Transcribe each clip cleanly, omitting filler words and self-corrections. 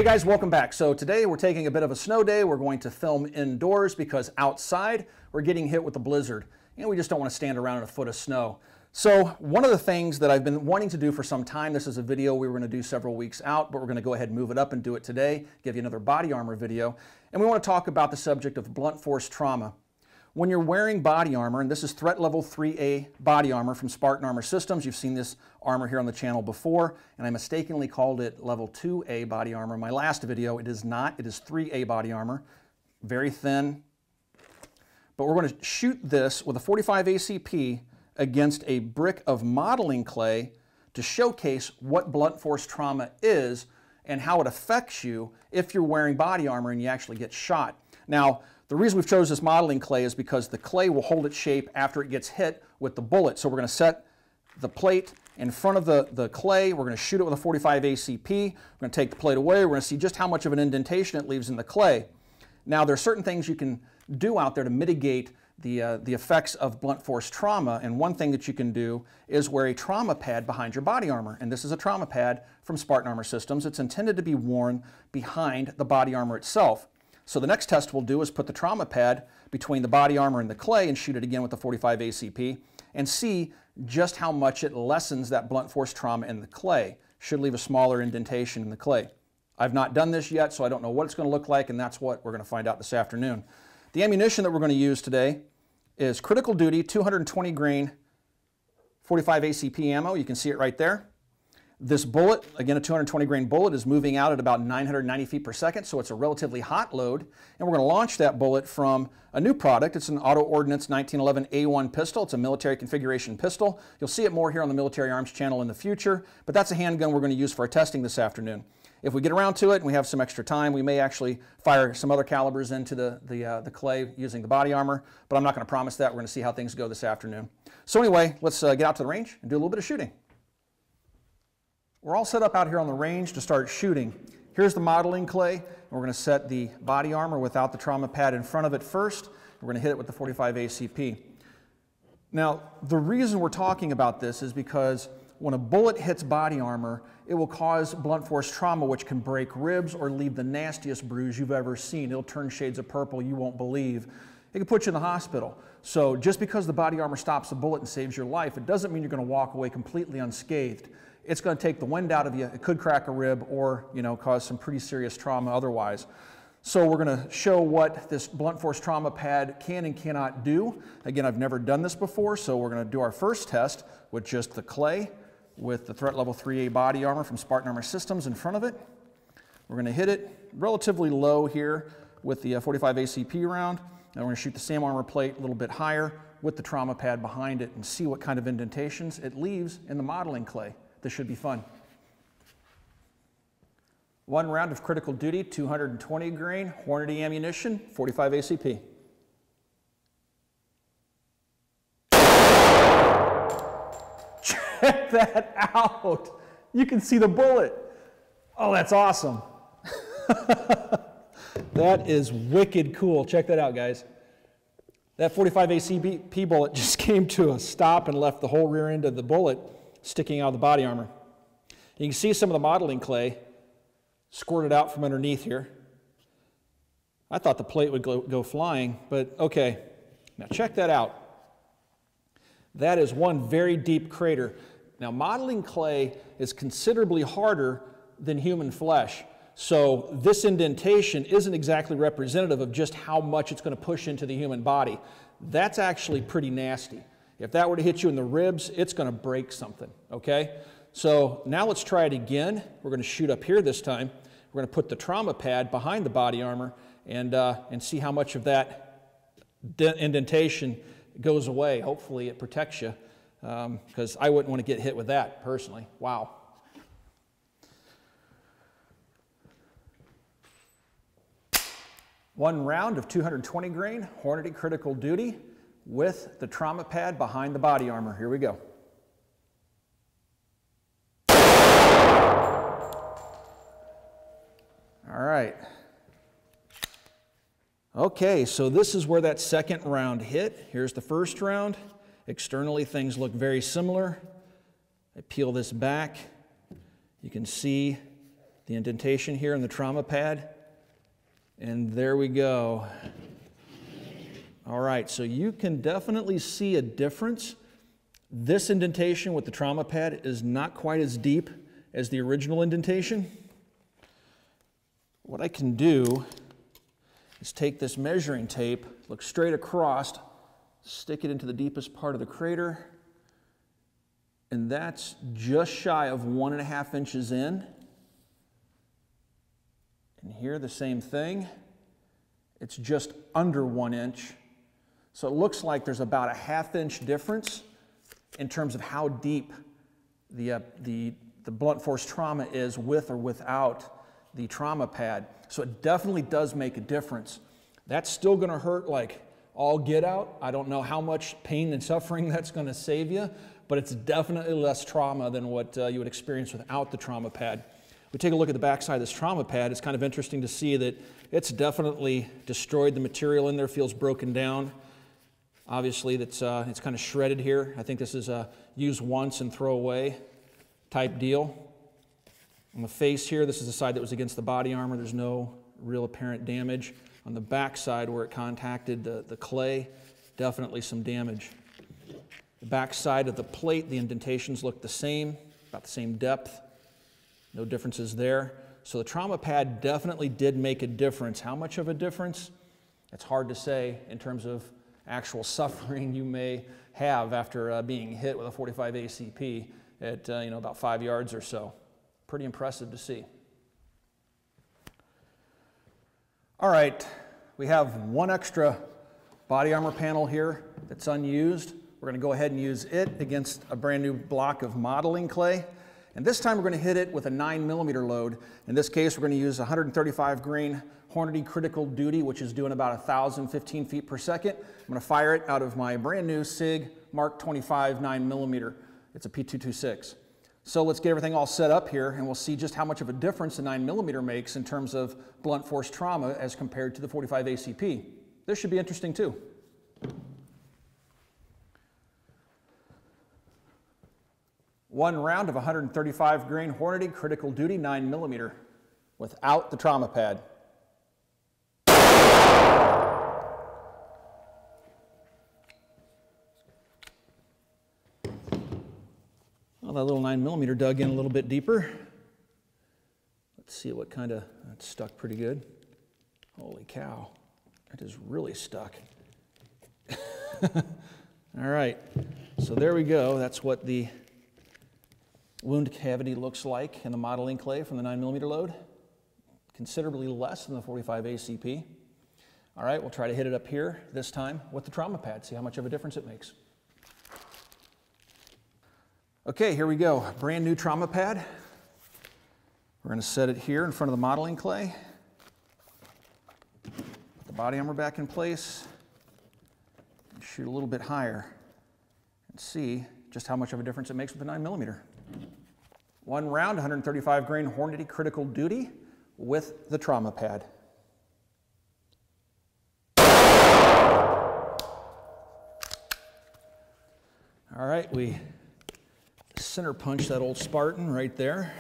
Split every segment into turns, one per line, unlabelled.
guys, welcome back. So today we're taking a bit of a snow day. We're going to film indoors because outside we're getting hit with a blizzard and we just don't want to stand around in a foot of snow. So one of the things that I've been wanting to do for some time, this is a video we were going to do several weeks out, but we're going to go ahead and move it up and do it today, give you another body armor video. And we want to talk about the subject of blunt force trauma. When you're wearing body armor, and this is threat level 3A body armor from Spartan Armor Systems, you've seen this armor here on the channel before, and I mistakenly called it level 2A body armor in my last video. It is not, it is 3A body armor, very thin. But we're going to shoot this with a 45 ACP against a brick of modeling clay to showcase what blunt force trauma is and how it affects you if you're wearing body armor and you actually get shot. Now, the reason we've chosen this modeling clay is because the clay will hold its shape after it gets hit with the bullet. So we're going to set the plate in front of the clay. We're going to shoot it with a 45 ACP. We're going to take the plate away. We're going to see just how much of an indentation it leaves in the clay. Now, there are certain things you can do out there to mitigate the effects of blunt force trauma, and one thing that you can do is wear a trauma pad behind your body armor, and this is a trauma pad from Spartan Armor Systems. It's intended to be worn behind the body armor itself. So the next test we'll do is put the trauma pad between the body armor and the clay and shoot it again with the 45 ACP and see just how much it lessens that blunt force trauma in the clay. Should leave a smaller indentation in the clay. I've not done this yet, so I don't know what it's going to look like, and that's what we're going to find out this afternoon. The ammunition that we're going to use today is critical duty 220 grain 45 ACP ammo. You can see it right there. This bullet, again a 220 grain bullet, is moving out at about 990 feet per second, so it's a relatively hot load. And we're going to launch that bullet from a new product. It's an Auto Ordnance 1911 A1 pistol. It's a military configuration pistol. You'll see it more here on the Military Arms channel in the future, but that's a handgun we're going to use for our testing this afternoon. If we get around to it and we have some extra time, we may actually fire some other calibers into the clay using the body armor, but I'm not going to promise that. We're going to see how things go this afternoon. So anyway, let's get out to the range and do a little bit of shooting. We're all set up out here on the range to start shooting. Here's the modeling clay, and we're going to set the body armor without the trauma pad in front of it first. We're going to hit it with the 45 ACP. Now, the reason we're talking about this is because when a bullet hits body armor, it will cause blunt force trauma, which can break ribs or leave the nastiest bruise you've ever seen. It'll turn shades of purple you won't believe. It can put you in the hospital. So just because the body armor stops a bullet and saves your life, it doesn't mean you're going to walk away completely unscathed. It's going to take the wind out of you. It could crack a rib or, cause some pretty serious trauma otherwise. So we're going to show what this blunt force trauma pad can and cannot do. Again, I've never done this before, so we're going to do our first test with just the clay with the threat level 3A body armor from Spartan Armor Systems in front of it. We're going to hit it relatively low here with the 45 ACP round. And we're going to shoot the same armor plate a little bit higher with the trauma pad behind it and see what kind of indentations it leaves in the modeling clay. This should be fun. One round of critical duty, 220 grain, Hornady ammunition, 45 ACP. Check that out. You can see the bullet. Oh, that's awesome. That is wicked cool. Check that out, guys. That 45 ACP bullet just came to a stop and left the whole rear end of the bullet sticking out of the body armor. You can see some of the modeling clay squirted out from underneath here. I thought the plate would go flying, but okay. Now check that out. That is one very deep crater. Now modeling clay is considerably harder than human flesh, so this indentation isn't exactly representative of just how much it's going to push into the human body. That's actually pretty nasty. If that were to hit you in the ribs, it's going to break something, okay? So now let's try it again. We're going to shoot up here this time. We're going to put the trauma pad behind the body armor and see how much of that indentation goes away. Hopefully it protects you, because I wouldn't want to get hit with that personally. Wow. One round of 220 grain, Hornady critical duty, with the trauma pad behind the body armor. Here we go. All right. Okay, so this is where that second round hit. Here's the first round. Externally, things look very similar. I peel this back. You can see the indentation here in the trauma pad, and there we go. All right, so you can definitely see a difference. This indentation with the trauma pad is not quite as deep as the original indentation. What I can do is take this measuring tape, look straight across, stick it into the deepest part of the crater, and that's just shy of 1.5 inches in. And here the same thing. It's just under 1 inch. So it looks like there's about a 1/2 inch difference in terms of how deep the blunt force trauma is with or without the trauma pad. So it definitely does make a difference. That's still going to hurt like all get out. I don't know how much pain and suffering that's going to save you, but it's definitely less trauma than what you would experience without the trauma pad. We take a look at the backside of this trauma pad. It's kind of interesting to see that it's definitely destroyed. The material in there feels broken down. Obviously, it's kind of shredded here. I think this is a use once and throw away type deal. On the face here, this is the side that was against the body armor. There's no real apparent damage. On the back side where it contacted the clay, definitely some damage. The back side of the plate, the indentations look the same, about the same depth. No differences there. So the trauma pad definitely did make a difference. How much of a difference? It's hard to say in terms of actual suffering you may have after being hit with a 45 ACP at about 5 yards or so. Pretty impressive to see. All right, we have one extra body armor panel here that's unused. We're going to go ahead and use it against a brand new block of modeling clay. And this time we're going to hit it with a 9mm load. In this case, we're going to use 135 grain Hornady Critical Duty, which is doing about 1,015 feet per second. I'm going to fire it out of my brand new SIG Mark 25 9mm. It's a P226. So let's get everything all set up here, and we'll see just how much of a difference the 9mm makes in terms of blunt force trauma as compared to the 45 ACP. This should be interesting too. One round of 135 grain Hornady Critical Duty 9mm without the trauma pad. Well, that little 9mm dug in a little bit deeper. Let's see what kind of, that's stuck pretty good. Holy cow, it is really stuck. All right, so there we go. That's what the wound cavity looks like in the modeling clay from the 9mm load. Considerably less than the 45 ACP. All right, we'll try to hit it up here this time with the trauma pad, see how much of a difference it makes. Okay, here we go. Brand new trauma pad. We're going to set it here in front of the modeling clay. Put the body armor back in place. And shoot a little bit higher and see just how much of a difference it makes with the 9mm. One round, 135 grain Hornady Critical Duty with the trauma pad. All right, we center punch that old Spartan right there.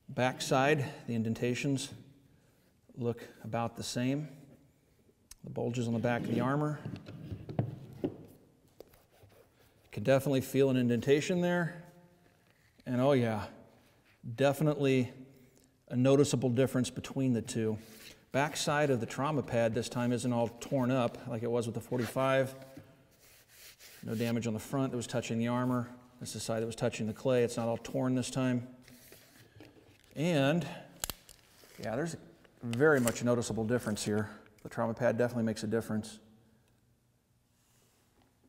Backside, the indentations look about the same. The bulges on the back of the armor. Can definitely feel an indentation there. And oh yeah, definitely a noticeable difference between the two. Backside of the trauma pad this time isn't all torn up like it was with the 45. No damage on the front that was touching the armor. This is the side that was touching the clay. It's not all torn this time. And yeah, there's very much a noticeable difference here. The trauma pad definitely makes a difference.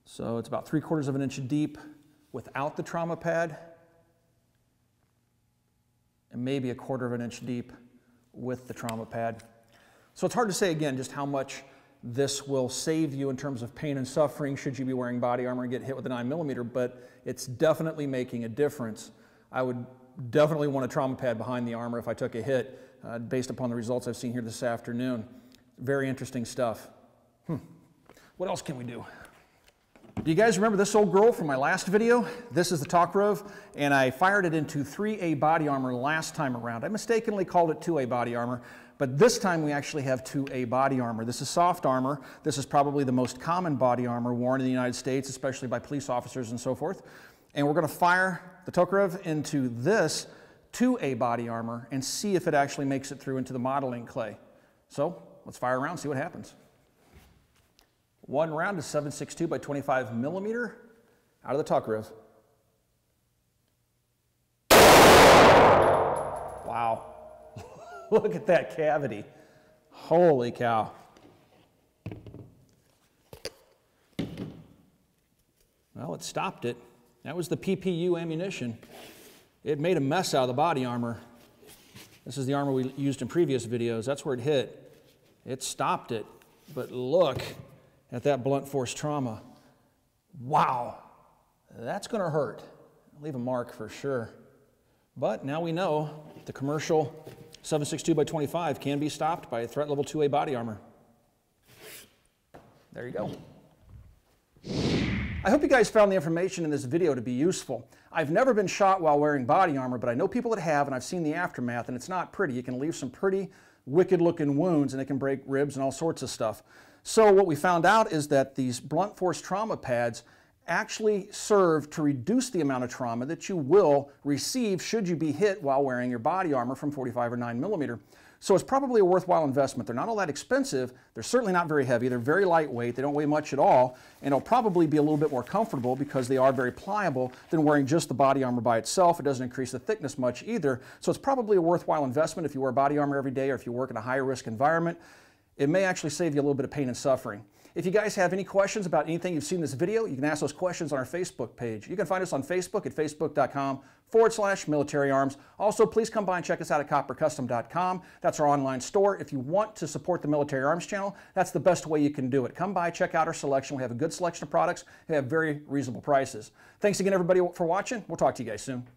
So it's about 3/4 of an inch deep without the trauma pad, and maybe 1/4 of an inch deep with the trauma pad. So it's hard to say again just how much this will save you in terms of pain and suffering should you be wearing body armor and get hit with a 9mm, but it's definitely making a difference. I would definitely want a trauma pad behind the armor if I took a hit based upon the results I've seen here this afternoon. Very interesting stuff. What else can we do? Do you guys remember this old girl from my last video? This is the Tokarev, and I fired it into 3A body armor last time around. I mistakenly called it 2A body armor, but this time we actually have 2A body armor. This is soft armor. This is probably the most common body armor worn in the United States, especially by police officers and so forth. And we're going to fire the Tokarev into this 2A body armor and see if it actually makes it through into the modeling clay. So let's fire around and see what happens. One round is 7.62 by 25 millimeter out of the Tokarev. Wow. Look at that cavity. Holy cow. Well, it stopped it. That was the PPU ammunition. It made a mess out of the body armor. This is the armor we used in previous videos. That's where it hit. It stopped it. But look at that blunt force trauma. Wow. That's going to hurt. Leave a mark for sure. But now we know the commercial 7.62 by 25 can be stopped by threat level 2A body armor. There you go. I hope you guys found the information in this video to be useful. I've never been shot while wearing body armor, but I know people that have, and I've seen the aftermath, and it's not pretty. It can leave some pretty wicked looking wounds, and it can break ribs and all sorts of stuff. So what we found out is that these blunt force trauma pads actually serve to reduce the amount of trauma that you will receive should you be hit while wearing your body armor from 45 or 9 millimeter. So it's probably a worthwhile investment. They're not all that expensive. They're certainly not very heavy. They're very lightweight. They don't weigh much at all. And it'll probably be a little bit more comfortable because they are very pliable than wearing just the body armor by itself. It doesn't increase the thickness much either. So it's probably a worthwhile investment if you wear body armor every day or if you work in a higher risk environment. It may actually save you a little bit of pain and suffering. If you guys have any questions about anything you've seen in this video, you can ask those questions on our Facebook page. You can find us on Facebook at facebook.com/military arms. Also, please come by and check us out at coppercustom.com. That's our online store. If you want to support the Military Arms channel, that's the best way you can do it. Come by, check out our selection. We have a good selection of products. We have very reasonable prices. Thanks again, everybody, for watching. We'll talk to you guys soon.